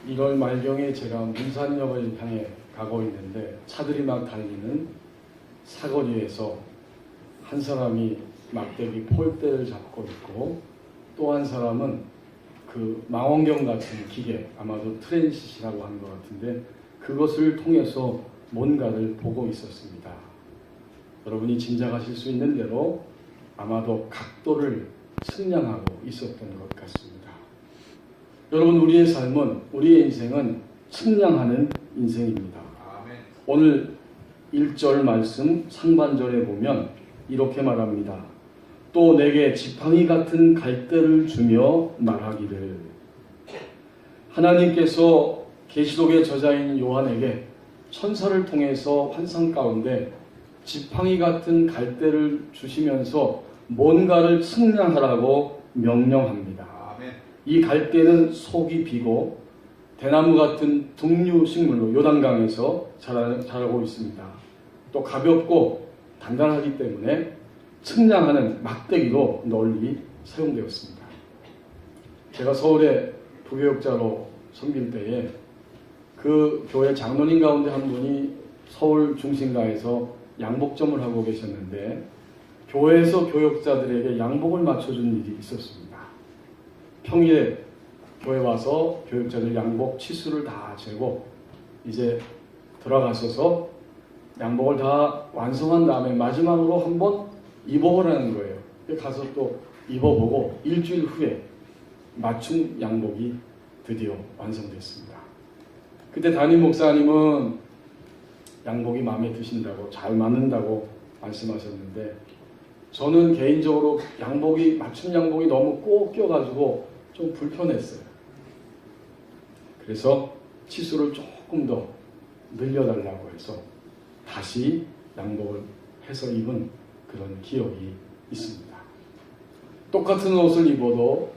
1월 말경에 제가 문산역을 향해 가고 있는데 차들이 막 달리는 사거리에서 한 사람이 막대기 폴대를 잡고 있고 또 한 사람은 그 망원경 같은 기계, 아마도 트랜시시라고 하는 것 같은데 그것을 통해서 뭔가를 보고 있었습니다. 여러분이 짐작하실 수 있는 대로 아마도 각도를 측량하고 있었던 것 같습니다. 여러분, 우리의 삶은, 우리의 인생은 측량하는 인생입니다. 오늘 1절 말씀 상반절에 보면 이렇게 말합니다. 또 내게 지팡이 같은 갈대를 주며 말하기를. 하나님께서 계시록의 저자인 요한에게 천사를 통해서 환상 가운데 지팡이 같은 갈대를 주시면서 뭔가를 측량하라고 명령합니다. 이 갈대는 속이 비고 대나무 같은 등류식물로 요단강에서 자라고 있습니다. 또 가볍고 단단하기 때문에 측량하는 막대기로 널리 사용되었습니다. 제가 서울의 부교육자로 섬길 때에 그 교회 장로님 가운데 한 분이 서울 중심가에서 양복점을 하고 계셨는데 교회에서 교육자들에게 양복을 맞춰준 일이 있었습니다. 평일에 교회 와서 교육자들 양복 치수를 다 재고 이제 돌아가셔서 양복을 다 완성한 다음에 마지막으로 한번 입어보라는 거예요. 가서 또 입어보고 일주일 후에 맞춤 양복이 드디어 완성됐습니다. 그때 담임 목사님은 양복이 마음에 드신다고, 잘 맞는다고 말씀하셨는데 저는 개인적으로 맞춤 양복이 너무 꼭 껴가지고 좀 불편했어요. 그래서 치수를 조금 더 늘려달라고 해서 다시 양복을 해서 입은 그런 기억이 있습니다. 똑같은 옷을 입어도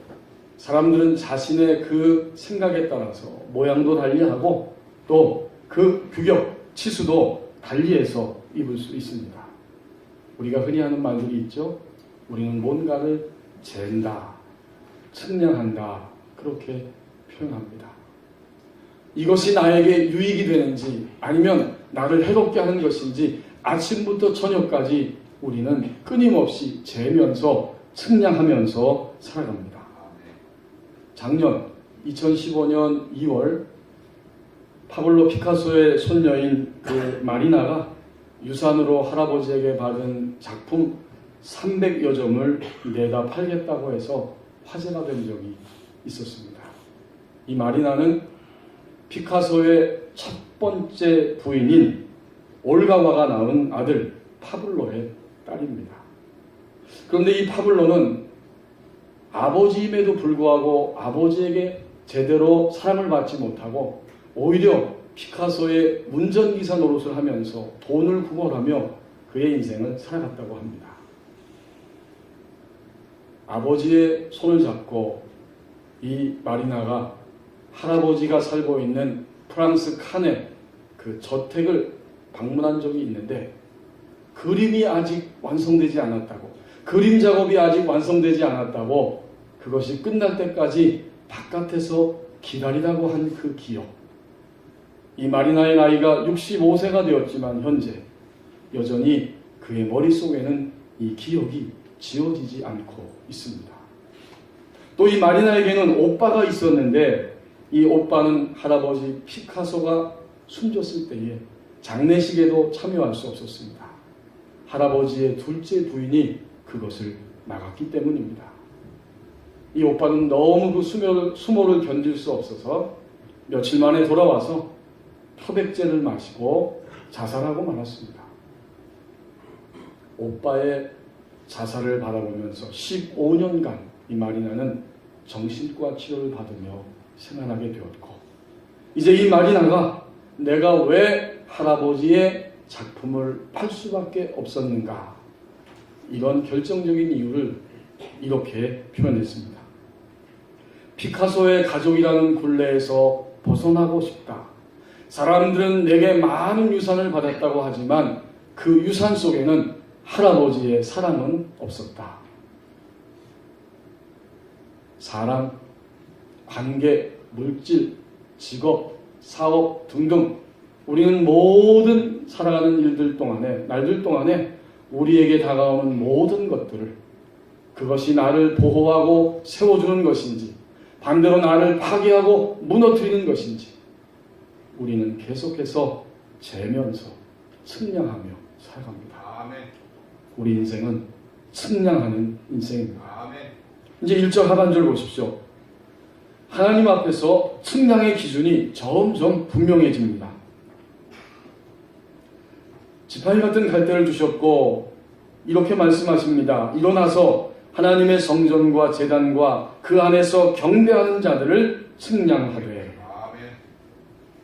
사람들은 자신의 그 생각에 따라서 모양도 달리하고 또 그 규격, 치수도 달리해서 입을 수 있습니다. 우리가 흔히 하는 말들이 있죠. 우리는 뭔가를 잰다, 측량한다, 그렇게 표현합니다. 이것이 나에게 유익이 되는지 아니면 나를 해롭게 하는 것인지 아침부터 저녁까지 우리는 끊임없이 재면서 측량하면서 살아갑니다. 작년 2015년 2월 파블로 피카소의 손녀인 그 마리나가 유산으로 할아버지에게 받은 작품 300여 점을 내다 팔겠다고 해서 화제가 된 적이 있었습니다. 이 마리나는 피카소의 첫 번째 부인인 올가와가 낳은 아들 파블로의 딸입니다. 그런데 이 파블로는 아버지임에도 불구하고 아버지에게 제대로 사랑을 받지 못하고 오히려 피카소의 운전기사 노릇을 하면서 돈을 구걸하며 그의 인생을 살아갔다고 합니다. 아버지의 손을 잡고 이 마리나가 할아버지가 살고 있는 프랑스 칸의 그 저택을 방문한 적이 있는데 그림이 아직 완성되지 않았다고, 그림 작업이 아직 완성되지 않았다고 그것이 끝날 때까지 바깥에서 기다리라고 한 그 기억. 이 마리나의 나이가 65세가 되었지만 현재 여전히 그의 머릿속에는 이 기억이 지워지지 않고 있습니다. 또 이 마리나에게는 오빠가 있었는데 이 오빠는 할아버지 피카소가 숨졌을 때에 장례식에도 참여할 수 없었습니다. 할아버지의 둘째 부인이 그것을 막았기 때문입니다. 이 오빠는 너무 그 수모를 견딜 수 없어서 며칠 만에 돌아와서 표백제를 마시고 자살하고 말았습니다. 오빠의 자살을 바라보면서 15년간 이 마리나는 정신과 치료를 받으며 생활하게 되었고 이제 이 마리나가 내가 왜 할아버지의 작품을 팔 수밖에 없었는가, 이런 결정적인 이유를 이렇게 표현했습니다. 피카소의 가족이라는 굴레에서 벗어나고 싶다. 사람들은 내게 많은 유산을 받았다고 하지만 그 유산 속에는 할아버지의 사랑은 없었다. 사랑, 관계, 물질, 직업, 사업 등등 우리는 모든 살아가는 일들 동안에, 날들 동안에 우리에게 다가오는 모든 것들을 그것이 나를 보호하고 세워주는 것인지 반대로 나를 파괴하고 무너뜨리는 것인지 우리는 계속해서 재면서 측량하며 살아갑니다. 아멘. 우리 인생은 측량하는 인생입니다. 아멘. 이제 1절 하반절 보십시오. 하나님 앞에서 측량의 기준이 점점 분명해집니다. 지팡이 같은 갈대를 주셨고 이렇게 말씀하십니다. 일어나서 하나님의 성전과 제단과 그 안에서 경배하는 자들을 측량하되.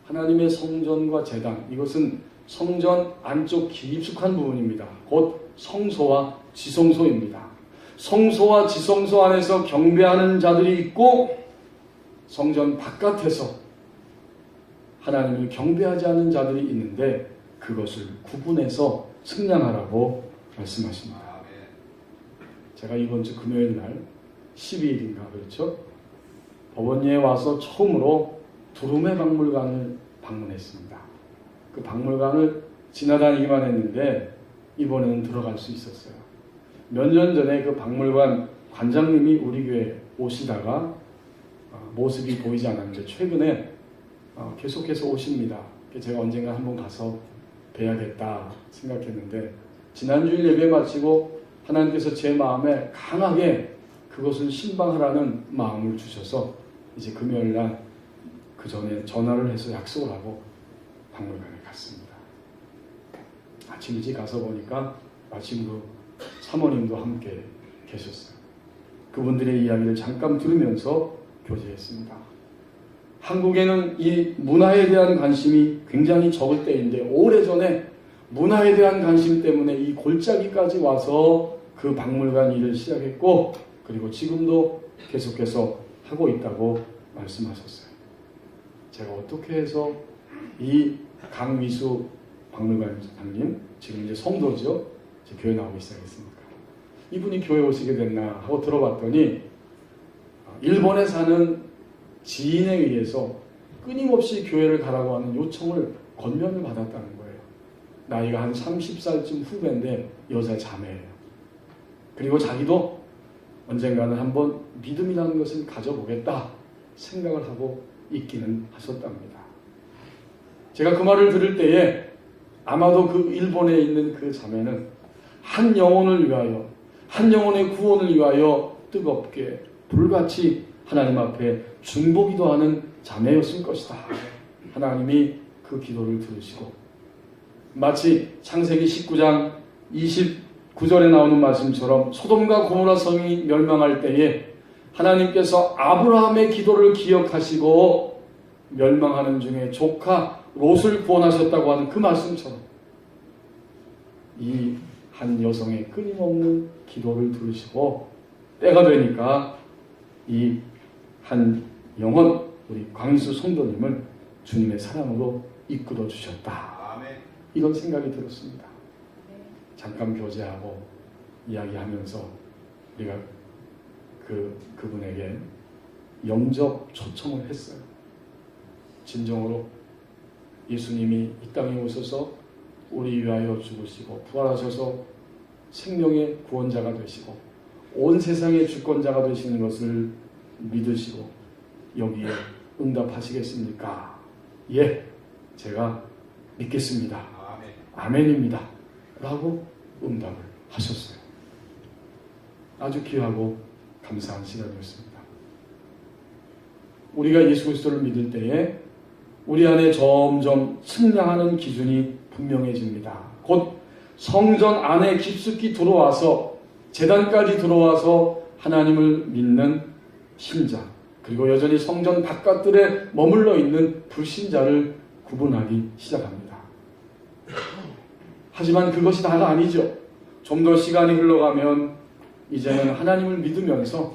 하나님의 성전과 제단, 이것은 성전 안쪽 깊숙한 부분입니다. 곧 성소와 지성소입니다. 성소와 지성소 안에서 경배하는 자들이 있고 성전 바깥에서 하나님을 경배하지 않는 자들이 있는데 그것을 구분해서 측량하라고 말씀하십니다. 제가 이번 주 금요일 날 12일인가 그렇죠? 법원리에 와서 처음으로 두루메 박물관을 방문했습니다. 그 박물관을 지나다니기만 했는데 이번에는 들어갈 수 있었어요. 몇 년 전에 그 박물관 관장님이 우리 교회에 오시다가 모습이 보이지 않았는데 최근에 계속해서 오십니다. 제가 언젠가 한번 가서 뵈야겠다 생각했는데 지난주일 예배 마치고 하나님께서 제 마음에 강하게 그것을 신방하라는 마음을 주셔서 이제 금요일 날 그 전에 전화를 해서 약속을 하고 박물관에 갔습니다. 아침 일찍 가서 보니까 마침 그 사모님도 함께 계셨어요. 그분들의 이야기를 잠깐 들으면서 교제했습니다. 한국에는 이 문화에 대한 관심이 굉장히 적을 때인데 오래전에 문화에 대한 관심 때문에 이 골짜기까지 와서 그 박물관 일을 시작했고 그리고 지금도 계속해서 하고 있다고 말씀하셨어요. 제가 어떻게 해서 이 강미수 박물관장님, 지금 이제 성도죠? 이제 교회 나오기 시작했습니까? 이분이 교회 오시게 됐나 하고 들어봤더니 일본에 사는 지인에 의해서 끊임없이 교회를 가라고 하는 요청을 권면을 받았다는 거예요. 나이가 한 30살쯤 후배인데 여자 자매예요. 그리고 자기도 언젠가는 한번 믿음이라는 것을 가져보겠다 생각을 하고 있기는 하셨답니다. 제가 그 말을 들을 때에 아마도 그 일본에 있는 그 자매는 한 영혼을 위하여, 한 영혼의 구원을 위하여 뜨겁게 불같이 하나님 앞에 중보기도하는 자매였을 것이다. 하나님이 그 기도를 들으시고 마치 창세기 19장 29절에 나오는 말씀처럼 소돔과 고모라 성이 멸망할 때에 하나님께서 아브라함의 기도를 기억하시고 멸망하는 중에 조카 롯을 구원하셨다고 하는 그 말씀처럼 이 한 여성의 끊임없는 기도를 들으시고 때가 되니까 이 한 영혼 우리 광수 성도님을 주님의 사랑으로 이끌어 주셨다. 아멘. 이런 생각이 들었습니다. 잠깐 교제하고 이야기하면서 우리가 그분에게 영접 초청을 했어요. 진정으로 예수님이 이 땅에 오셔서 우리 위하여 죽으시고 부활하셔서 생명의 구원자가 되시고 온 세상의 주권자가 되시는 것을 믿으시고 여기에 응답하시겠습니까? 예, 제가 믿겠습니다. 아멘. 아멘입니다. 라고 응답을 하셨어요. 아주 귀하고 감사한 시간이었습니다. 우리가 예수 그리스도를 믿을 때에 우리 안에 점점 측량하는 기준이 분명해집니다. 곧 성전 안에 깊숙이 들어와서 제단까지 들어와서 하나님을 믿는 신자 그리고 여전히 성전 바깥들에 머물러 있는 불신자를 구분하기 시작합니다. 하지만 그것이 다가 아니죠. 좀 더 시간이 흘러가면 이제는 하나님을 믿으면서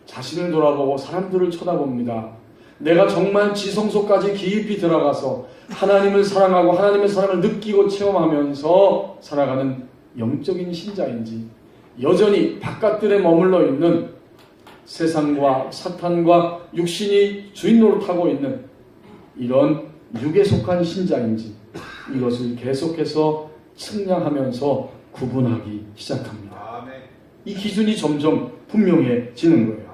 자신을 돌아보고 사람들을 쳐다봅니다. 내가 정말 지성소까지 깊이 들어가서 하나님을 사랑하고 하나님의 사랑을 느끼고 체험하면서 살아가는 영적인 신자인지 여전히 바깥들에 머물러 있는 세상과 사탄과 육신이 주인 노릇하고 있는 이런 육에 속한 신자인지 이것을 계속해서 측량하면서 구분하기 시작합니다. 이 기준이 점점 분명해지는 거예요.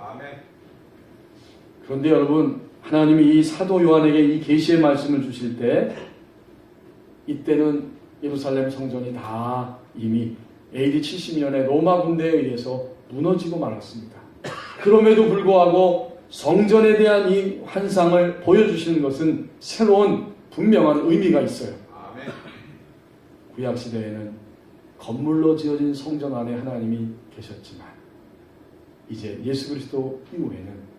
그런데 여러분, 하나님이 이 사도 요한에게 이 계시의 말씀을 주실 때 이때는 예루살렘 성전이 다 이미 AD 70년에 로마 군대에 의해서 무너지고 말았습니다. 그럼에도 불구하고 성전에 대한 이 환상을 보여주시는 것은 새로운 분명한 의미가 있어요. 구약시대에는 건물로 지어진 성전 안에 하나님이 계셨지만 이제 예수 그리스도 이후에는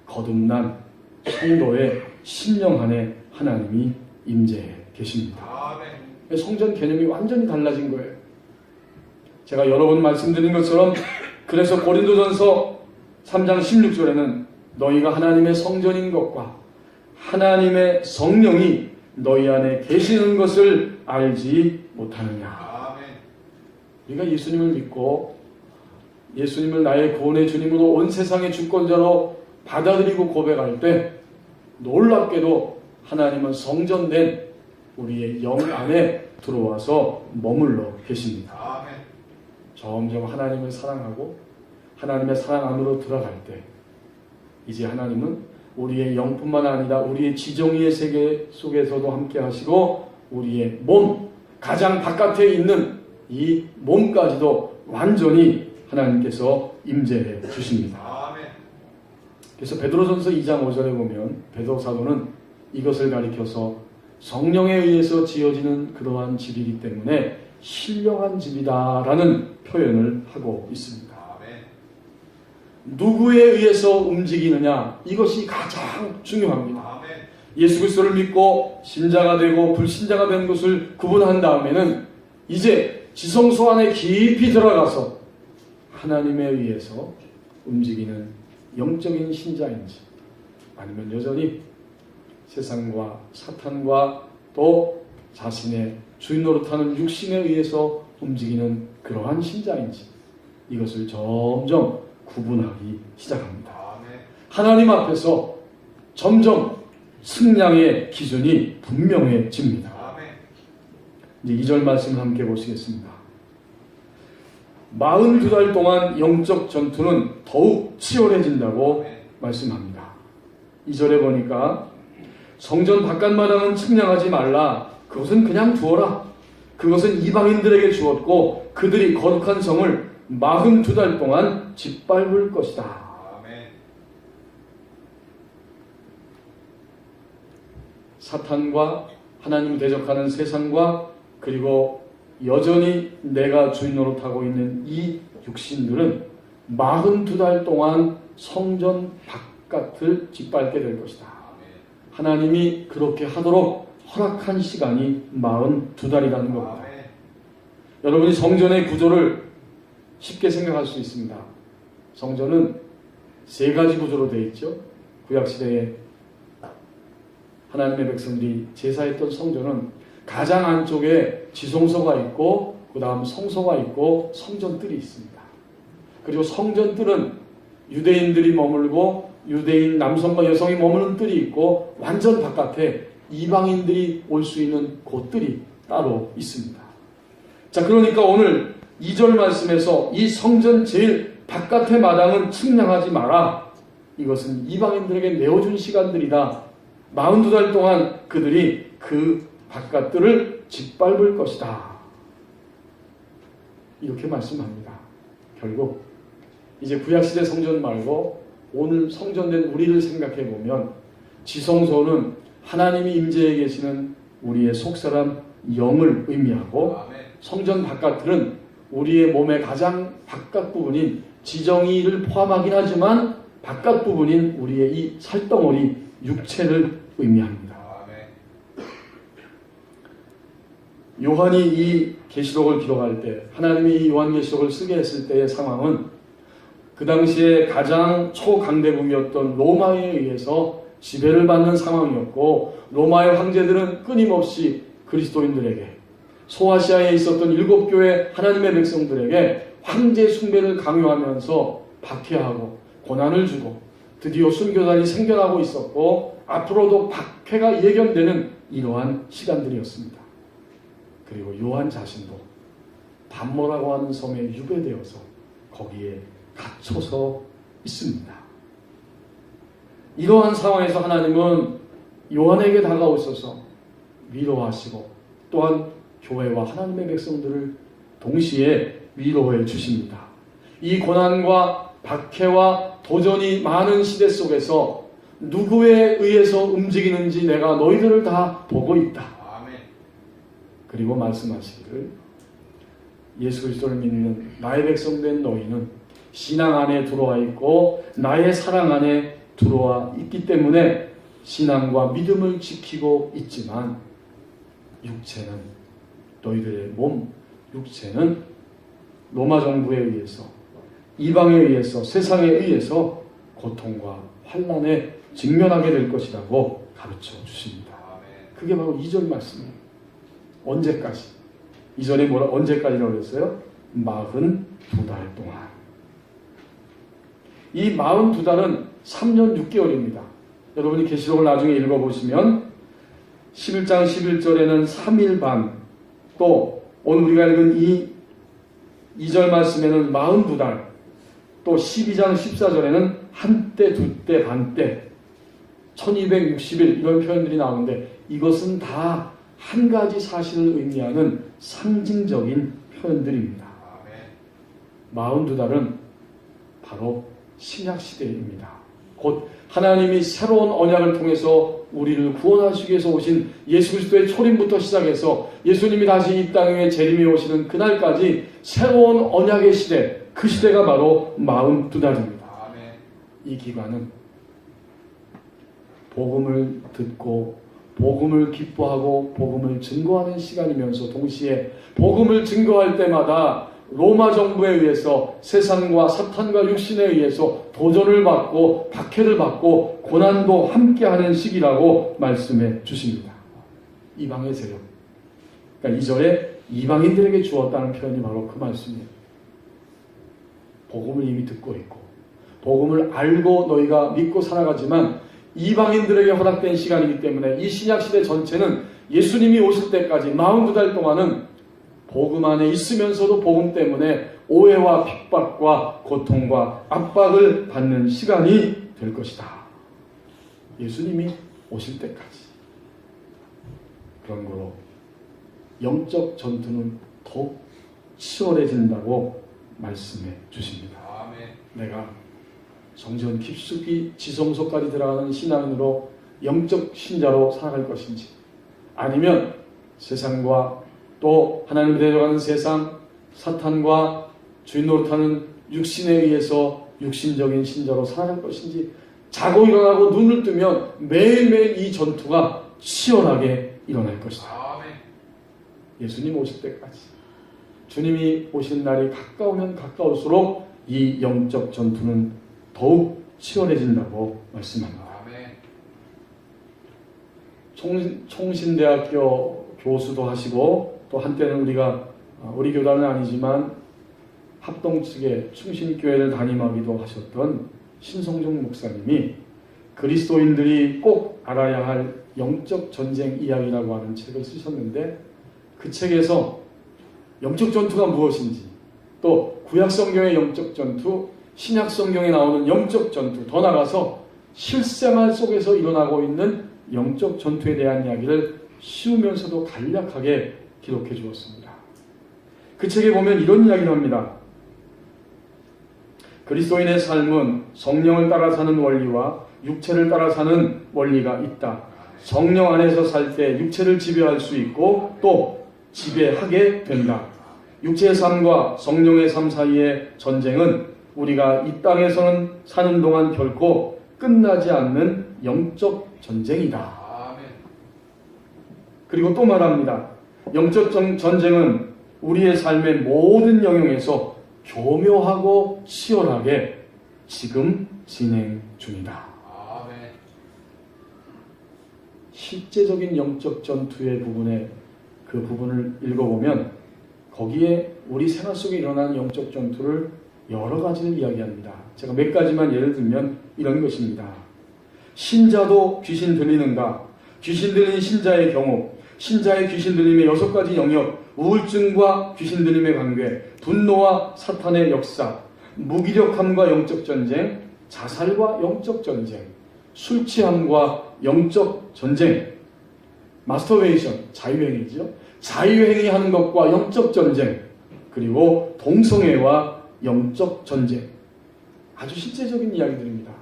거듭난 성도의 심령 안에 하나님이 임재해 계십니다. 성전 개념이 완전히 달라진 거예요. 제가 여러 번 말씀드린 것처럼 그래서 고린도전서 3장 16절에는 너희가 하나님의 성전인 것과 하나님의 성령이 너희 안에 계시는 것을 알지 못하느냐. 우리가 예수님을 믿고 예수님을 나의 구원의 주님으로 온 세상의 주권자로 받아들이고 고백할 때 놀랍게도 하나님은 성전된 우리의 영 안에 들어와서 머물러 계십니다. 점점 하나님을 사랑하고 하나님의 사랑 안으로 들어갈 때 이제 하나님은 우리의 영뿐만 아니라 우리의 지정의의 세계 속에서도 함께 하시고 우리의 몸, 가장 바깥에 있는 이 몸까지도 완전히 하나님께서 임재해 주십니다. 그래서 베드로전서 2장 5절에 보면 베드로 사도는 이것을 가리켜서 성령에 의해서 지어지는 그러한 집이기 때문에 신령한 집이다라는 표현을 하고 있습니다. 누구에 의해서 움직이느냐, 이것이 가장 중요합니다. 예수 그리스도를 믿고 신자가 되고 불신자가 된 것을 구분한 다음에는 이제 지성소 안에 깊이 들어가서 하나님에 의해서 움직이는 영적인 신자인지 아니면 여전히 세상과 사탄과 또 자신의 주인 노릇하는 육신에 의해서 움직이는 그러한 신자인지 이것을 점점 구분하기 시작합니다. 하나님 앞에서 점점 승량의 기준이 분명해집니다. 이제 2절 말씀을 함께 보시겠습니다. 42달 동안 영적 전투는 더욱 치열해진다고 말씀합니다. 2절에 보니까 성전 바깥마당은 측량하지 말라. 그것은 그냥 두어라. 그것은 이방인들에게 주었고 그들이 거룩한 성을 42달 동안 짓밟을 것이다. 사탄과 하나님을 대적하는 세상과 그리고 여전히 내가 주인 노릇하고 있는 이 육신들은 42달 동안 성전 바깥을 짓밟게 될 것이다. 하나님이 그렇게 하도록 허락한 시간이 42달이라는 겁니다. 여러분이 성전의 구조를 쉽게 생각할 수 있습니다. 성전은 세 가지 구조로 되어 있죠. 구약시대에 하나님의 백성들이 제사했던 성전은 가장 안쪽에 지성소가 있고 그 다음 성소가 있고 성전뜰이 있습니다. 그리고 성전뜰은 유대인들이 머물고 유대인 남성과 여성이 머무는 뜰이 있고 완전 바깥에 이방인들이 올 수 있는 곳들이 따로 있습니다. 자, 그러니까 오늘 2절 말씀에서 이 성전 제일 바깥의 마당은 측량하지 마라. 이것은 이방인들에게 내어준 시간들이다. 42달 동안 그들이 그 바깥들을 짓밟을 것이다. 이렇게 말씀합니다. 결국 이제 구약시대 성전 말고 오늘 성전된 우리를 생각해 보면 지성소는 하나님이 임재해 계시는 우리의 속사람 영을 의미하고 성전 바깥들은 우리의 몸의 가장 바깥 부분인 지정의를 포함하긴 하지만 바깥 부분인 우리의 이 살덩어리 육체를 의미합니다. 요한이 이 계시록을 기록할 때 하나님이 이 요한계시록을 쓰게 했을 때의 상황은 그 당시에 가장 초강대국이었던 로마에 의해서 지배를 받는 상황이었고 로마의 황제들은 끊임없이 그리스도인들에게 소아시아에 있었던 7교회 하나님의 백성들에게 황제 숭배를 강요하면서 박해하고 고난을 주고 드디어 순교단이 생겨나고 있었고 앞으로도 박해가 예견되는 이러한 시간들이었습니다. 그리고 요한 자신도 반모라고 하는 섬에 유배되어서 거기에 갇혀서 있습니다. 이러한 상황에서 하나님은 요한에게 다가오셔서 위로하시고 또한 교회와 하나님의 백성들을 동시에 위로해 주십니다. 이 고난과 박해와 도전이 많은 시대 속에서 누구에 의해서 움직이는지 내가 너희들을 다 보고 있다. 아멘. 그리고 말씀하시기를 예수 그리스도를 믿는 나의 백성된 너희는 신앙 안에 들어와 있고 나의 사랑 안에 들어와 있기 때문에 신앙과 믿음을 지키고 있지만 육체는 너희들의 몸, 육체는 로마 정부에 의해서 이방에 의해서 세상에 의해서 고통과 환난에 직면하게 될 것이라고 가르쳐 주십니다. 그게 바로 2절 말씀이에요. 언제까지? 2절에 언제까지라고 그랬어요? 42달 동안. 이 42달은 3년 6개월입니다. 여러분이 계시록을 나중에 읽어보시면 11장 11절에는 3일 반, 또 오늘 우리가 읽은 이 2절 말씀에는 42달, 또 12장 14절에는 한때, 두때, 반때, 1260일 이런 표현들이 나오는데 이것은 다 한 가지 사실을 의미하는 상징적인 표현들입니다. 42달은 바로 신약시대입니다. 곧 하나님이 새로운 언약을 통해서 우리를 구원하시기 위해서 오신 예수 그리스도의 초림부터 시작해서 예수님이 다시 이 땅에 재림해 오시는 그날까지 새로운 언약의 시대, 그 시대가 바로 42달입니다. 이 기간은 복음을 듣고 복음을 기뻐하고 복음을 증거하는 시간이면서 동시에 복음을 증거할 때마다 로마 정부에 의해서 세상과 사탄과 육신에 의해서 도전을 받고 박해를 받고 고난도 함께하는 시기라고 말씀해 주십니다. 이방의 세력. 그러니까 2절에 이방인들에게 주었다는 표현이 바로 그 말씀이에요. 복음을 이미 듣고 있고 복음을 알고 너희가 믿고 살아가지만 이방인들에게 허락된 시간이기 때문에 이 신약시대 전체는 예수님이 오실 때까지 42달 동안은 복음 안에 있으면서도 복음 때문에 오해와 핍박과 고통과 압박을 받는 시간이 될 것이다. 예수님이 오실 때까지. 그런 거로 영적 전투는 더욱 치열해진다고 말씀해 주십니다. 내가 정전 깊숙이 지성소까지 들어가는 신앙으로 영적 신자로 살아갈 것인지 아니면 세상과 또 하나님을 데려가는 세상, 사탄과 주인 노릇하는 육신에 의해서 육신적인 신자로 살아갈 것인지 자고 일어나고 눈을 뜨면 매일매일 이 전투가 치열하게 일어날 것이다. 예수님 오실 때까지 주님이 오시는 날이 가까우면 가까울수록 이 영적 전투는 더욱 치열해진다고 말씀합니다. 총신대학교 교수도 하시고 또 한때는 우리 교단은 아니지만 합동 측의 충신교회를 담임하기도 하셨던 신성종 목사님이 그리스도인들이 꼭 알아야 할 영적 전쟁 이야기라고 하는 책을 쓰셨는데 그 책에서 영적 전투가 무엇인지 또 구약 성경의 영적 전투, 신약 성경에 나오는 영적 전투, 더 나아가서 실생활 속에서 일어나고 있는 영적 전투에 대한 이야기를 쉬우면서도 간략하게 기록해 주었습니다. 그 책에 보면 이런 이야기를 합니다. 그리스도인의 삶은 성령을 따라 사는 원리와 육체를 따라 사는 원리가 있다. 성령 안에서 살 때 육체를 지배할 수 있고 또 지배하게 된다. 육체의 삶과 성령의 삶 사이의 전쟁은 우리가 이 땅에서는 사는 동안 결코 끝나지 않는 영적 전쟁이다. 그리고 또 말합니다. 영적 전쟁은 우리의 삶의 모든 영역에서 교묘하고 치열하게 지금 진행 중이다. 실제적인 영적 전투의 그 부분을 읽어보면 거기에 우리 생활 속에 일어나는 영적 전투를 여러 가지를 이야기합니다. 제가 몇 가지만 예를 들면 이런 것입니다. 신자도 귀신 들리는가? 귀신 들린 신자의 경우, 신자의 귀신 들림의 6가지 영역, 우울증과 귀신 들림의 관계, 분노와 사탄의 역사, 무기력함과 영적 전쟁, 자살과 영적 전쟁, 술 취함과 영적 전쟁, 마스터베이션, 자유행위죠. 자유행위 하는 것과 영적 전쟁, 그리고 동성애와 영적 전쟁. 아주 실제적인 이야기들입니다.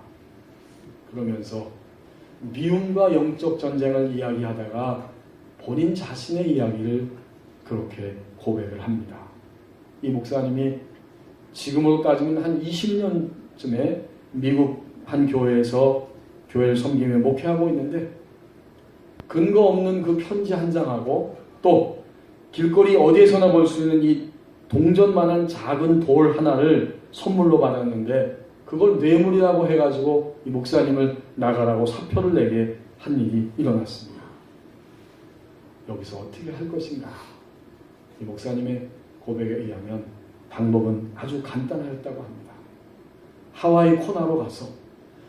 그러면서 미움과 영적 전쟁을 이야기하다가 본인 자신의 이야기를 그렇게 고백을 합니다. 이 목사님이 지금으로 따지면 한 20년쯤에 미국 한 교회에서 교회를 섬기며 목회하고 있는데 근거 없는 그 편지 한 장하고 또 길거리 어디에서나 볼 수 있는 이 동전만한 작은 돌 하나를 선물로 받았는데 그걸 뇌물이라고 해가지고 이 목사님을 나가라고 사표를 내게 한 일이 일어났습니다. 여기서 어떻게 할 것인가? 이 목사님의 고백에 의하면 방법은 아주 간단하였다고 합니다. 하와이 코나로 가서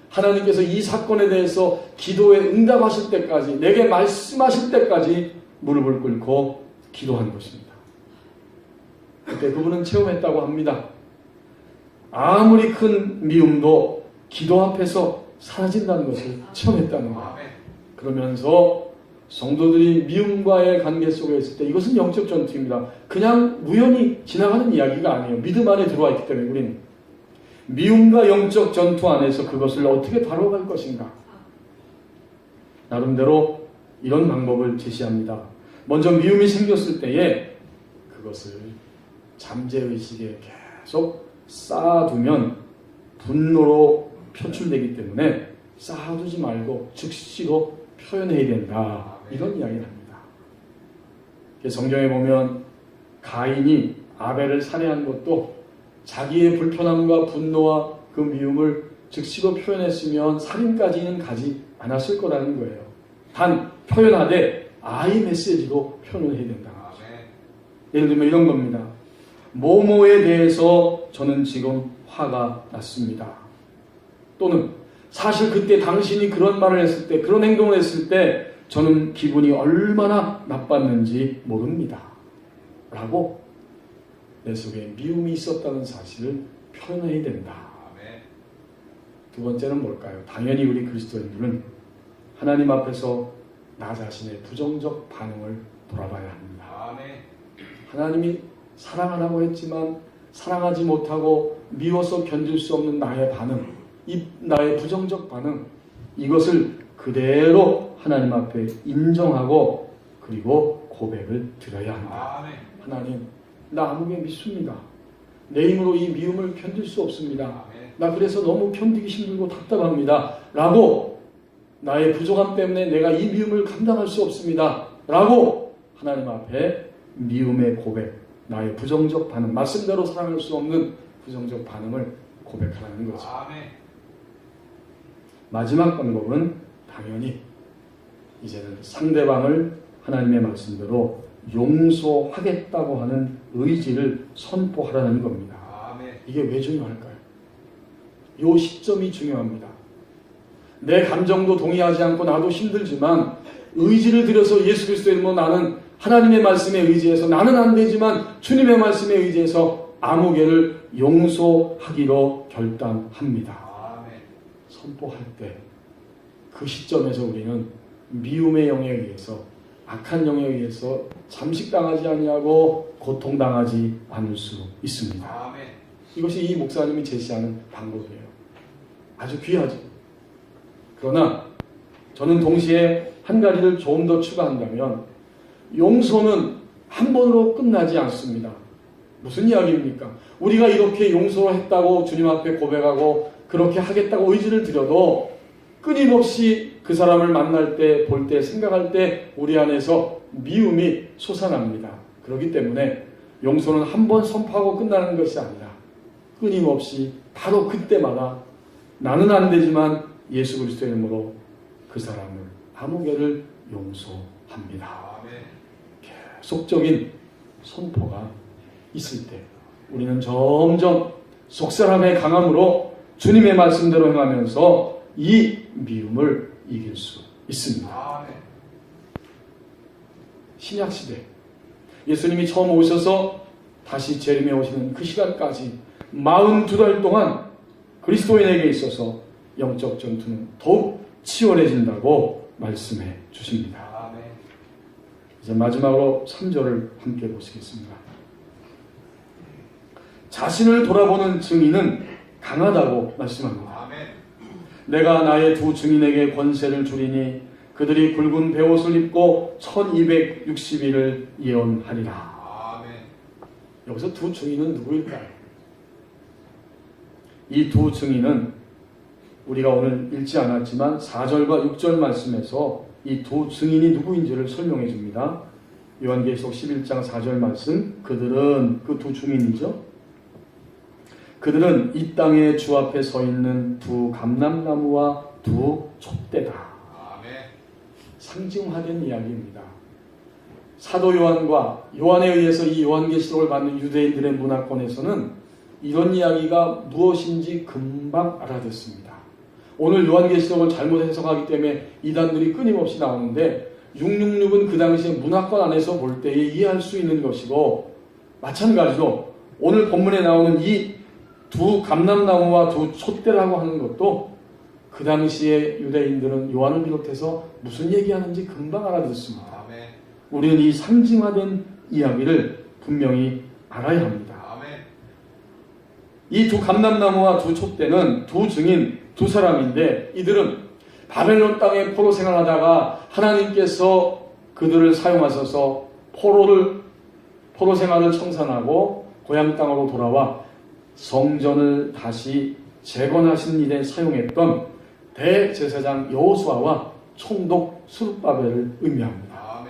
하나님께서 이 사건에 대해서 기도에 응답하실 때까지, 내게 말씀하실 때까지 무릎을 꿇고 기도한 것입니다. 그때 그분은 체험했다고 합니다. 아무리 큰 미움도 기도 앞에서 사라진다는 것을 체험했다는 거예요. 그러면서 성도들이 미움과의 관계 속에 있을 때 이것은 영적 전투입니다. 그냥 우연히 지나가는 이야기가 아니에요. 믿음 안에 들어와 있기 때문에 우리는 미움과 영적 전투 안에서 그것을 어떻게 다뤄갈 것인가. 나름대로 이런 방법을 제시합니다. 먼저 미움이 생겼을 때에 그것을 잠재의식에 계속 쌓아두면 분노로 표출되기 때문에 쌓아두지 말고 즉시로 표현해야 된다. 이런 이야기를 합니다. 성경에 보면 가인이 아벨을 살해한 것도 자기의 불편함과 분노와 그 미움을 즉시로 표현했으면 살인까지는 가지 않았을 거라는 거예요. 단 표현하되 아이 메시지로 표현을 해야 된다. 예를 들면 이런 겁니다. 뭐뭐에 대해서 저는 지금 화가 났습니다. 또는 사실 그때 당신이 그런 말을 했을 때, 그런 행동을 했을 때 저는 기분이 얼마나 나빴는지 모릅니다. 라고 내 속에 미움이 있었다는 사실을 표현해야 된다. 두 번째는 뭘까요? 당연히 우리 그리스도인들은 하나님 앞에서 나 자신의 부정적 반응을 돌아봐야 합니다. 하나님이 사랑하라고 했지만 사랑하지 못하고 미워서 견딜 수 없는 나의 반응, 이 나의 부정적 반응, 이것을 그대로 하나님 앞에 인정하고 그리고 고백을 드려야 한다. 하나님, 나 아무개 믿습니다. 내 힘으로 이 미움을 견딜 수 없습니다. 나 그래서 너무 견디기 힘들고 답답합니다. 라고 나의 부족함 때문에 내가 이 미움을 감당할 수 없습니다. 라고 하나님 앞에 미움의 고백, 나의 부정적 반응, 말씀대로 사랑할 수 없는 부정적 반응을 고백하라는 거죠. 마지막 방법은 당연히 이제는 상대방을 하나님의 말씀대로 용서하겠다고 하는 의지를 선포하라는 겁니다. 이게 왜 중요할까요? 이 시점이 중요합니다. 내 감정도 동의하지 않고 나도 힘들지만 의지를 들여서 예수 그리스도의 이름으로 나는 하나님의 말씀에 의지해서, 나는 안 되지만 주님의 말씀에 의지해서 아무개를 용서하기로 결단합니다. 선포할 때 그 시점에서 우리는 미움의 영에 의해서, 악한 영에 의해서 잠식당하지 아니하고 고통당하지 않을 수 있습니다. 이것이 이 목사님이 제시하는 방법이에요. 아주 귀하죠. 그러나 저는 동시에 한 가지를 조금 더 추가한다면 용서는 한 번으로 끝나지 않습니다. 무슨 이야기입니까? 우리가 이렇게 용서를 했다고 주님 앞에 고백하고 그렇게 하겠다고 의지를 들여도 끊임없이 그 사람을 만날 때, 볼 때, 생각할 때 우리 안에서 미움이 솟아납니다. 그렇기 때문에 용서는 한 번 선포하고 끝나는 것이 아니라 끊임없이 바로 그때마다 나는 안 되지만 예수 그리스도의 이름으로 그 사람을 아무개를 용서합니다. 계속적인 선포가 있을 때 우리는 점점 속사람의 강함으로 주님의 말씀대로 행하면서 이 미움을 이길 수 있습니다. 신약시대 예수님이 처음 오셔서 다시 재림해 오시는 그 시간까지 42달 동안 그리스도인에게 있어서 영적 전투는 더욱 치열해진다고 말씀해 주십니다. 이제 마지막으로 3절을 함께 보시겠습니다. 자신을 돌아보는 증인은 강하다고 말씀합니다. 내가 나의 두 증인에게 권세를 주리니 그들이 굵은 베옷을 입고 1260일을 예언하리라. 여기서 두 증인은 누구일까요? 이 두 증인은 우리가 오늘 읽지 않았지만 4절과 6절 말씀에서 이 두 증인이 누구인지를 설명해 줍니다. 요한계시록 11장 4절 말씀, 그들은 그 두 증인이죠. 그들은 이 땅의 주 앞에 서 있는 두 감람나무와 두 촛대다. 상징화된 이야기입니다. 사도 요한과 요한에 의해서 이 요한계시록을 받는 유대인들의 문화권에서는 이런 이야기가 무엇인지 금방 알아듣습니다. 오늘 요한계시록을 잘못 해석하기 때문에 이단들이 끊임없이 나오는데 666은 그 당시에 문화권 안에서 볼 때에 이해할 수 있는 것이고, 마찬가지로 오늘 본문에 나오는 이 두 감람나무와 두 촛대라고 하는 것도 그 당시에 유대인들은 요한을 비롯해서 무슨 얘기하는지 금방 알아듣습니다. 우리는 이 상징화된 이야기를 분명히 알아야 합니다. 이 두 감람나무와 두 촛대는 두 증인, 두 사람인데, 이들은 바벨론 땅에 포로 생활하다가 하나님께서 그들을 사용하셔서 포로 생활을 청산하고 고향 땅으로 돌아와 성전을 다시 재건하신 일에 사용했던 대제사장 여호수아와 총독 스룹바벨을 의미합니다.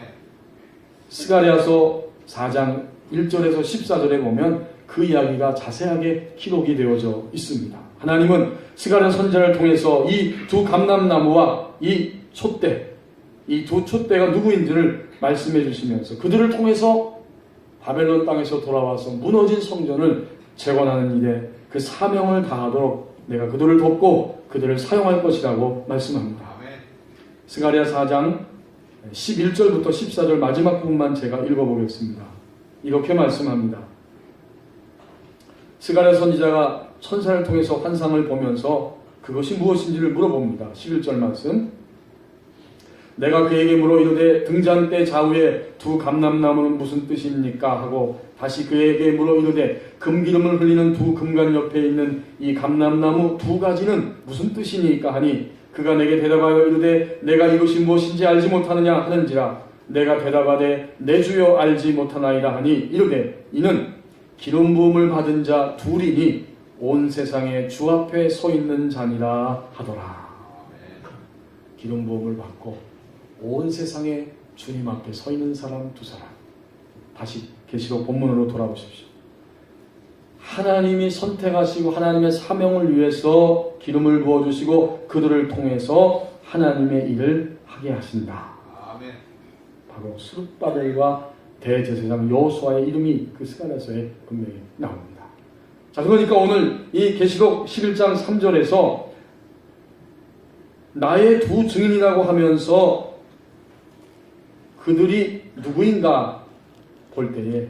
스가랴서 4장 1절에서 14절에 보면 그 이야기가 자세하게 기록이 되어져 있습니다. 하나님은 스가랴 선지자를 통해서 이 두 감람나무와 이 촛대, 이 두 촛대가 누구인지를 말씀해 주시면서 그들을 통해서 바벨론 땅에서 돌아와서 무너진 성전을 재건하는 일에 그 사명을 다하도록 내가 그들을 돕고 그들을 사용할 것이라고 말씀합니다. 스가랴 4장 11절부터 14절 마지막 부분만 제가 읽어보겠습니다. 이렇게 말씀합니다. 스가랴 선지자가 천사를 통해서 환상을 보면서 그것이 무엇인지를 물어봅니다. 11절 말씀. 내가 그에게 물어 이르되 등잔대 좌우에 두 감람나무는 무슨 뜻입니까? 하고 다시 그에게 물어 이르되 금기름을 흘리는 두 금관 옆에 있는 이 감람나무 두 가지는 무슨 뜻이니까 하니 그가 내게 대답하여 이르되 내가 이것이 무엇인지 알지 못하느냐 하는지라. 내가 대답하되 내 주여 알지 못하나이다 하니 이르되 이는 기름 부음을 받은 자 둘이니 온 세상에 주 앞에 서 있는 자니라 하더라. 기름 부음을 받고 온 세상에 주님 앞에 서 있는 사람 두 사람. 다시 계시록 본문으로 돌아보십시오. 하나님이 선택하시고 하나님의 사명을 위해서 기름을 부어주시고 그들을 통해서 하나님의 일을 하게 하신다. 바로 스룹바벨과 대제사장 여호수아의 이름이 그 스가랴서에 분명히 나옵니다. 자, 그러니까 오늘 이 계시록 11장 3절에서 나의 두 증인이라고 하면서 그들이 누구인가 볼 때에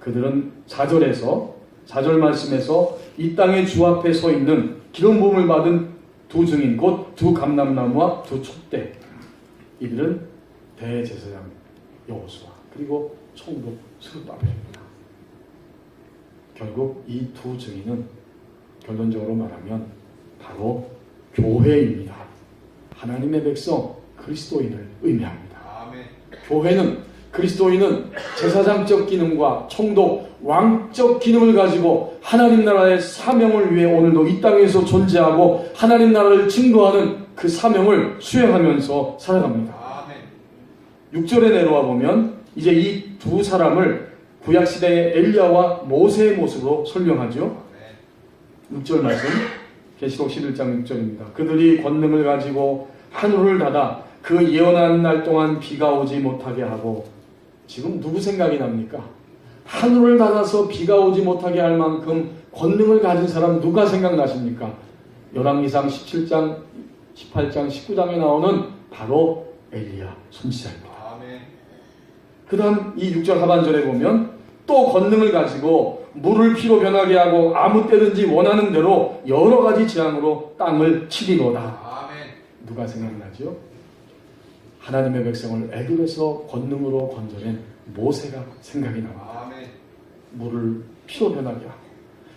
그들은 4절 말씀에서 이 땅의 주 앞에 서 있는 기름 부음을 받은 두 증인 곧 두 감람나무와 두 촛대, 이들은 대제사장 여호수아 그리고 총독 스룹바벨입니다. 결국 이 두 증인은 결론적으로 말하면 바로 교회입니다. 하나님의 백성 그리스도인을 의미합니다. 교회는 그리스도인은 제사장적 기능과 총독, 왕적 기능을 가지고 하나님 나라의 사명을 위해 오늘도 이 땅에서 존재하고 하나님 나라를 증거하는 그 사명을 수행하면서 살아갑니다. 6절에 내려와 보면 이제 이 두 사람을 구약시대의 엘리야와 모세의 모습으로 설명하죠. 6절 말씀 계시록 11장 6절입니다. 그들이 권능을 가지고 하늘을 닫아 그 예언한 날 동안 비가 오지 못하게 하고, 지금 누구 생각이 납니까? 하늘을 닫아서 비가 오지 못하게 할 만큼 권능을 가진 사람 누가 생각나십니까? 열왕기상 17장, 18장, 19장에 나오는 바로 엘리야 선지자입니다. 그 다음 이 6절 하반절에 보면 또 권능을 가지고 물을 피로 변하게 하고 아무 때든지 원하는 대로 여러 가지 재앙으로 땅을 치리로다. 누가 생각나죠? 하나님의 백성을 애굽에서 권능으로 건져낸 모세가 생각이 납니다. 물을 피로 변하게 하고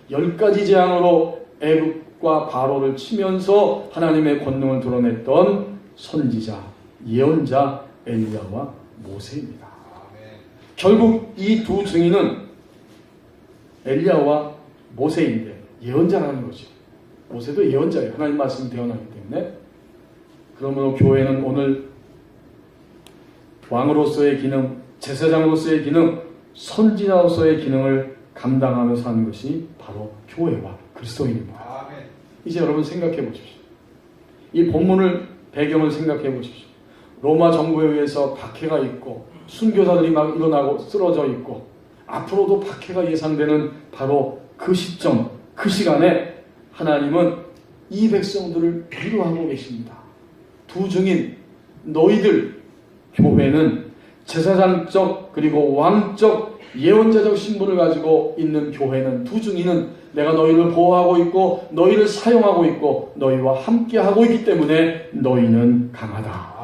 10가지 재앙으로 애굽과 바로를 치면서 하나님의 권능을 드러냈던 선지자, 예언자 엘리야와 모세입니다. 결국 이 두 증인은 엘리야와 모세인데 예언자라는 거죠. 모세도 예언자예요. 하나님 말씀이 태어나기 때문에. 그러므로 교회는 오늘 왕으로서의 기능, 제사장으로서의 기능, 선지자로서의 기능을 감당하면서 하는 것이 바로 교회와 그리스도인입니다. 이제 여러분 생각해 보십시오. 이 본문을 배경을 생각해 보십시오. 로마 정부에 의해서 박해가 있고 순교자들이 막 일어나고 쓰러져 있고 앞으로도 박해가 예상되는 바로 그 시점, 그 시간에 하나님은 이 백성들을 위로하고 계십니다. 두 증인, 너희들 교회는 제사장적 그리고 왕적 예언자적 신분을 가지고 있는 교회는 두 증인은 내가 너희를 보호하고 있고 너희를 사용하고 있고 너희와 함께하고 있기 때문에 너희는 강하다.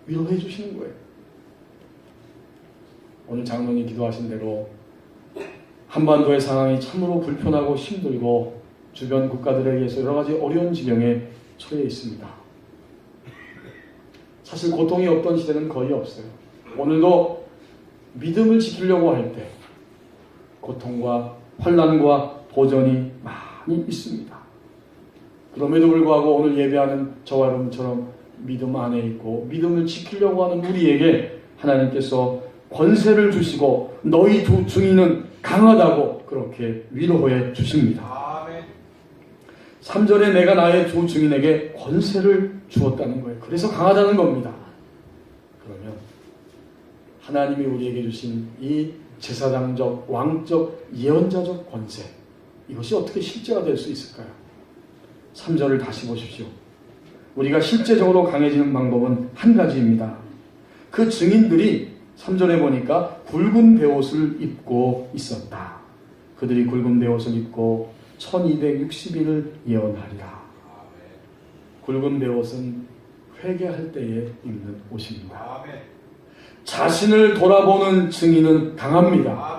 위로해 주시는 거예요. 오늘 장로님 기도하신 대로 한반도의 상황이 참으로 불편하고 힘들고 주변 국가들에 의해서 여러 가지 어려운 지경에 처해 있습니다. 사실 고통이 없던 시대는 거의 없어요. 오늘도 믿음을 지키려고 할 때 고통과 환난과 도전이 많이 있습니다. 그럼에도 불구하고 오늘 예배하는 저와 여러분처럼 믿음 안에 있고 믿음을 지키려고 하는 우리에게 하나님께서 권세를 주시고 너희 두 증인은 강하다고 그렇게 위로해 주십니다. 3절에 내가 나의 두 증인에게 권세를 주었다는 거예요. 그래서 강하다는 겁니다. 그러면 하나님이 우리에게 주신 이 제사장적, 왕적, 예언자적 권세, 이것이 어떻게 실제가 될 수 있을까요? 3절을 다시 보십시오. 우리가 실제적으로 강해지는 방법은 한 가지입니다. 그 증인들이 3절에 보니까 굵은 베옷을 입고 있었다. 그들이 굵은 베옷을 입고 1260일을 예언하리라. 굵은 베옷은 회개할 때에 입는 옷입니다. 자신을 돌아보는 증인은 강합니다.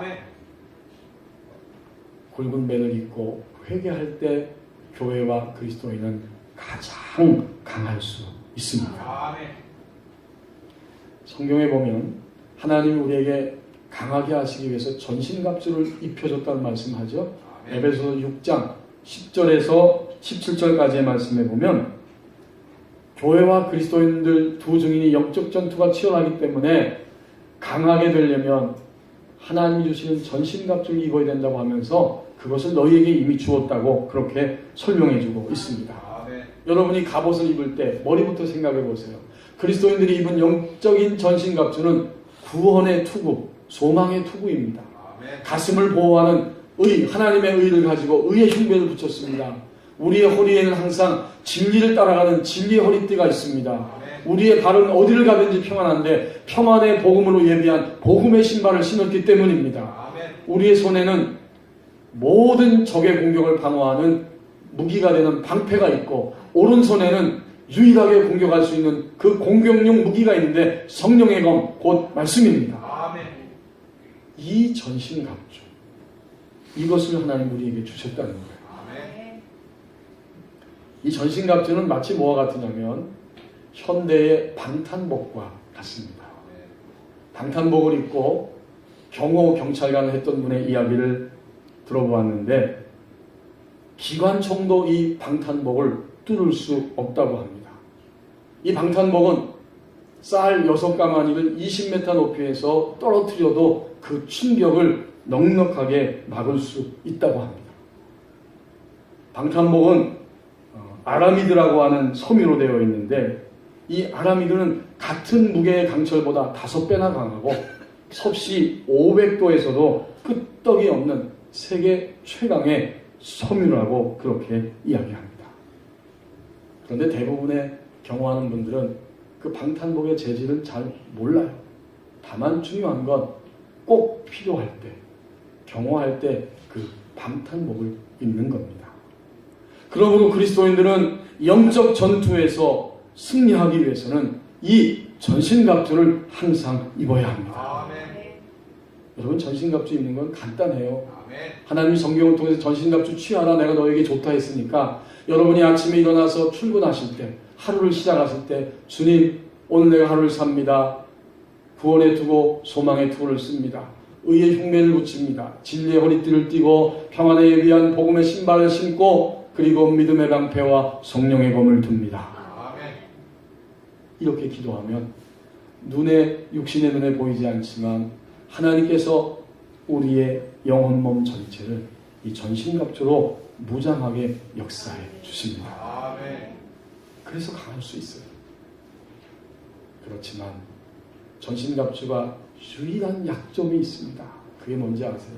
굵은 베를 입고 회개할 때 교회와 그리스도인은 가장 강할 수 있습니다. 성경에 보면 하나님이 우리에게 강하게 하시기 위해서 전신갑주를 입혀줬다는 말씀하죠. 에베소서 6장 10절에서 17절까지의 말씀에 보면 교회와 그리스도인들 두 증인이 영적 전투가 치열하기 때문에 강하게 되려면 하나님이 주시는 전신갑주를 입어야 된다고 하면서 그것을 너희에게 이미 주었다고 그렇게 설명해주고 있습니다. 여러분이 갑옷을 입을 때 머리부터 생각해 보세요. 그리스도인들이 입은 영적인 전신갑주는 구원의 투구, 소망의 투구입니다. 가슴을 보호하는 의, 하나님의 의를 가지고 의의 흉배를 붙였습니다. 우리의 허리에는 항상 진리를 따라가는 진리의 허리띠가 있습니다. 우리의 발은 어디를 가든지 평안한데 평안의 복음으로 예비한 복음의 신발을 신었기 때문입니다. 우리의 손에는 모든 적의 공격을 방어하는 무기가 되는 방패가 있고 오른손에는 유일하게 공격할 수 있는 그 공격용 무기가 있는데 성령의 검, 곧 말씀입니다. 이 전신갑주, 이것을 하나님 우리에게 주셨다는 거예요. 이 전신갑주는 마치 뭐와 같으냐면 현대의 방탄복과 같습니다. 방탄복을 입고 경호경찰관을 했던 분의 이야기를 들어보았는데 기관총도 이 방탄복을 뚫을 수 없다고 합니다. 이 방탄복은 쌀 6가마니를 20m 높이에서 떨어뜨려도 그 충격을 넉넉하게 막을 수 있다고 합니다. 방탄복은 아라미드라고 하는 섬유로 되어 있는데 이 아라미드는 같은 무게의 강철보다 5배나 강하고 섭씨 500도에서도 끄떡이 없는 세계 최강의 소멸하고 그렇게 이야기합니다. 그런데 대부분의 경호하는 분들은 그 방탄복의 재질은 잘 몰라요. 다만 중요한 건 꼭 필요할 때, 경호할 때 그 방탄복을 입는 겁니다. 그러므로 그리스도인들은 영적 전투에서 승리하기 위해서는 이 전신갑주를 항상 입어야 합니다. 아멘. 여러분, 전신갑주 입는 건 간단해요. 아멘. 하나님이 성경을 통해서 전신갑주 취하라 내가 너에게 좋다 했으니까 여러분이 아침에 일어나서 출근하실 때, 하루를 시작하실 때 주님 오늘 내가 하루를 삽니다. 구원에 두고 소망에 투를 씁니다. 의의 흉매를 붙입니다. 진리의 허리띠를 띠고 평안에 예비한 복음의 신발을 신고 그리고 믿음의 방패와 성령의 검을 듭니다. 아멘. 이렇게 기도하면 육신의 눈에 보이지 않지만 하나님께서 우리의 영혼 몸 전체를 이 전신갑주로 무장하게 역사해 주십니다. 아멘. 그래서 강할 수 있어요. 그렇지만 전신갑주가 유일한 약점이 있습니다. 그게 뭔지 아세요?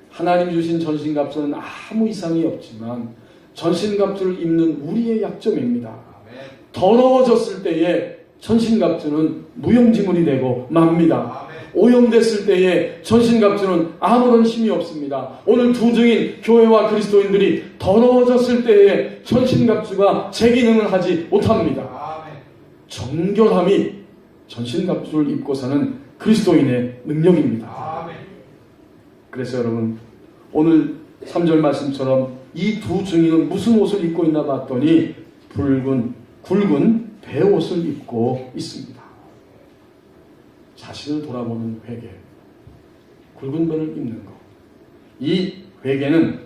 하나님 주신 전신갑주는 아무 이상이 없지만 전신갑주를 입는 우리의 약점입니다. 더러워졌을 때에 전신갑주는 무용지물이 되고 맙니다. 오염됐을 때에 전신갑주는 아무런 힘이 없습니다. 오늘 두 증인 교회와 그리스도인들이 더러워졌을 때에 전신갑주가 제 기능을 하지 못합니다. 정결함이 전신갑주를 입고서는 그리스도인의 능력입니다. 그래서 여러분, 오늘 3절 말씀처럼 이 두 증인은 무슨 옷을 입고 있나 봤더니 굵은 배옷을 입고 있습니다. 자신을 돌아보는 회개, 굵은 배를 입는 것. 이 회개는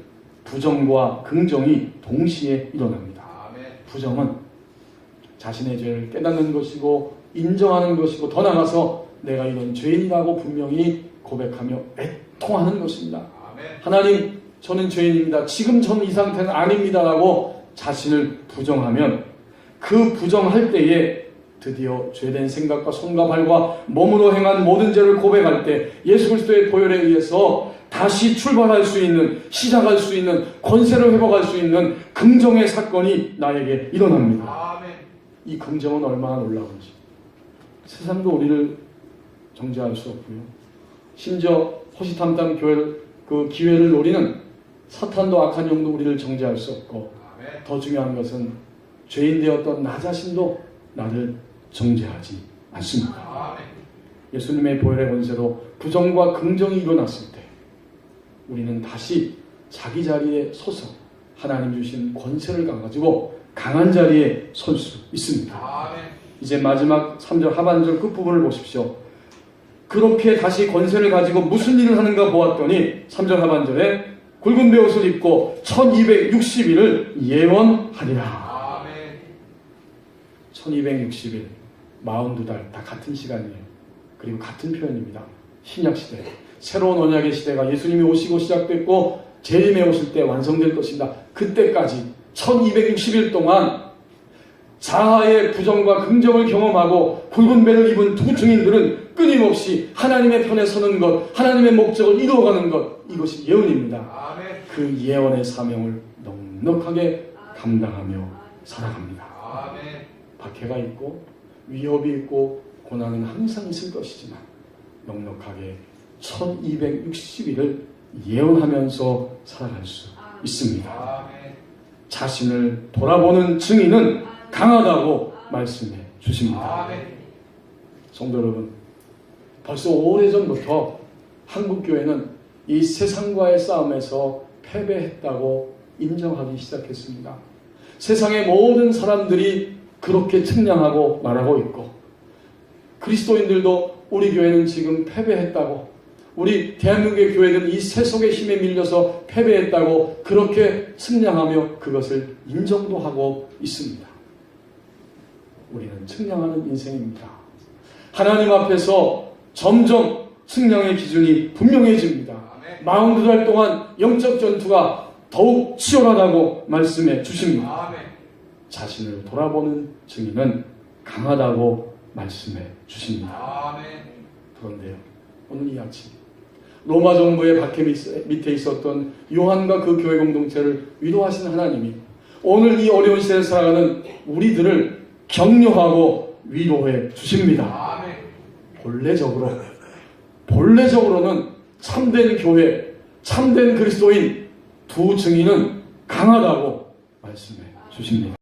부정과 긍정이 동시에 일어납니다. 부정은 자신의 죄를 깨닫는 것이고 인정하는 것이고 더 나아가서 내가 이런 죄인이라고 분명히 고백하며 애통하는 것입니다. 하나님, 저는 죄인입니다. 지금 저는 이 상태는 아닙니다라고 자신을 부정하면 그 부정할 때에 드디어 죄된 생각과 손과 발과 몸으로 행한 모든 죄를 고백할 때 예수 그리스도의 보혈에 의해서 다시 출발할 수 있는, 시작할 수 있는, 권세를 회복할 수 있는 긍정의 사건이 나에게 일어납니다. 이 긍정은 얼마나 놀라운지 세상도 우리를 정죄할 수 없고요. 심지어 호시탐탐 그 기회를 노리는 사탄도 악한 영도 우리를 정죄할 수 없고 더 중요한 것은 죄인 되었던 나 자신도 나를 정죄하지 않습니다. 예수님의 보혈의 권세로 부정과 긍정이 일어났을 때 우리는 다시 자기 자리에 서서 하나님 주신 권세를 가지고 강한 자리에 설 수 있습니다. 이제 마지막 3절 하반절 끝부분을 보십시오. 그렇게 다시 권세를 가지고 무슨 일을 하는가 보았더니 3절 하반절에 굵은 배옷을 입고 1260일을 예언하리라. 1260일, 42달 다 같은 시간이에요. 그리고 같은 표현입니다. 신약시대, 새로운 언약의 시대가 예수님이 오시고 시작됐고 재림에 오실 때 완성될 것입니다. 그때까지 1260일 동안 자아의 부정과 긍정을 경험하고 굵은 배를 입은 두 증인들은 끊임없이 하나님의 편에 서는 것, 하나님의 목적을 이루어가는 것, 이것이 예언입니다. 그 예언의 사명을 넉넉하게 감당하며 살아갑니다. 박해가 있고 위협이 있고 고난은 항상 있을 것이지만 넉넉하게 1260일을 예언하면서 살아갈 수 있습니다. 자신을 돌아보는 증인은 강하다고 말씀해 주십니다. 성도 여러분, 벌써 오래전부터 한국교회는 이 세상과의 싸움에서 패배했다고 인정하기 시작했습니다. 세상의 모든 사람들이 그렇게 측량하고 말하고 있고 그리스도인들도 우리 교회는 지금 패배했다고, 우리 대한민국의 교회는 이 세속의 힘에 밀려서 패배했다고 그렇게 측량하며 그것을 인정도 하고 있습니다. 우리는 측량하는 인생입니다. 하나님 앞에서 점점 측량의 기준이 분명해집니다. 42달 동안 영적 전투가 더욱 치열하다고 말씀해 주십니다. 자신을 돌아보는 증인은 강하다고 말씀해 주십니다. 그런데요, 오늘 이 아침 로마 정부의 박해 밑에 있었던 요한과 그 교회 공동체를 위로하시는 하나님이 오늘 이 어려운 시대에 살아가는 우리들을 격려하고 위로해 주십니다. 본래적으로는 참된 교회, 참된 그리스도인 두 증인은 강하다고 말씀해 주십니다.